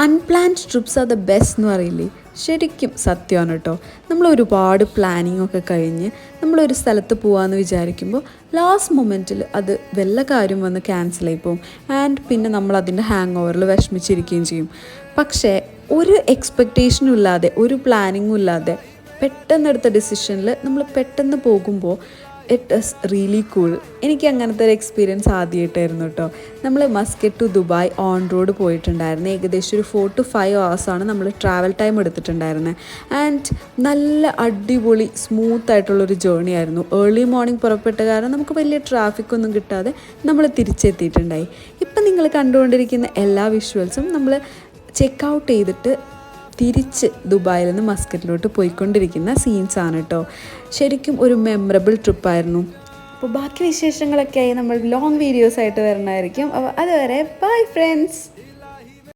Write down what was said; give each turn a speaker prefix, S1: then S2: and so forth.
S1: Unplanned TRIPS are the best എന്ന് പറയില്ലേ, ശരിക്കും സത്യമാണ് കേട്ടോ. നമ്മൾ ഒരുപാട് പ്ലാനിങ് ഒക്കെ കഴിഞ്ഞ് നമ്മളൊരു സ്ഥലത്ത് പോകാമെന്ന് വിചാരിക്കുമ്പോൾ ലാസ്റ്റ് മൊമെൻറ്റിൽ അത് വല്ല കാര്യം വന്ന് ക്യാൻസലായി പോകും. ആൻഡ് പിന്നെ നമ്മൾ അതിൻ്റെ ഹാങ് ഓവറിൽ വിഷമിച്ചിരിക്കുകയും ചെയ്യും. പക്ഷേ ഒരു എക്സ്പെക്റ്റേഷനും ഇല്ലാതെ ഒരു പ്ലാനിങ്ങും ഇല്ലാതെ പെട്ടെന്നെടുത്ത ഡിസിഷനിൽ നമ്മൾ പെട്ടെന്ന് പോകുമ്പോൾ ഇറ്റ് ഈസ് റിയലി കൂൾ. എനിക്ക് അങ്ങനത്തെ ഒരു എക്സ്പീരിയൻസ് ആദ്യമായിട്ടായിരുന്നു കേട്ടോ. നമ്മൾ Muscat to Dubai on road പോയിട്ടുണ്ടായിരുന്നു. ഏകദേശം ഒരു 4 to 5 hours നമ്മൾ ട്രാവൽ ടൈം എടുത്തിട്ടുണ്ടായിരുന്നത്. ആൻഡ് നല്ല അടിപൊളി സ്മൂത്ത് ആയിട്ടുള്ളൊരു ജേർണി ആയിരുന്നു. ഏർലി മോർണിംഗ് പുറപ്പെട്ട കാരണം നമുക്ക് വലിയ ട്രാഫിക്കൊന്നും കിട്ടാതെ നമ്മൾ തിരിച്ചെത്തിയിട്ടുണ്ടായി. ഇപ്പം നിങ്ങൾ കണ്ടുകൊണ്ടിരിക്കുന്ന എല്ലാ വിഷ്വൽസും നമ്മൾ ചെക്ക് ഔട്ട് ചെയ്തിട്ട് തിരിച്ച് ദുബായിൽ നിന്ന് മസ്കറ്റിലോട്ട് പോയിക്കൊണ്ടിരിക്കുന്ന സീൻസാണ് കേട്ടോ. ശരിക്കും ഒരു മെമ്മറബിൾ ട്രിപ്പായിരുന്നു. അപ്പോൾ ബാക്കി വിശേഷങ്ങളൊക്കെ ആയി നമ്മൾ ലോങ് വീഡിയോസായിട്ട് വരണമായിരിക്കും. അപ്പോൾ അതുവരെ ബൈ ഫ്രണ്ട്സ്.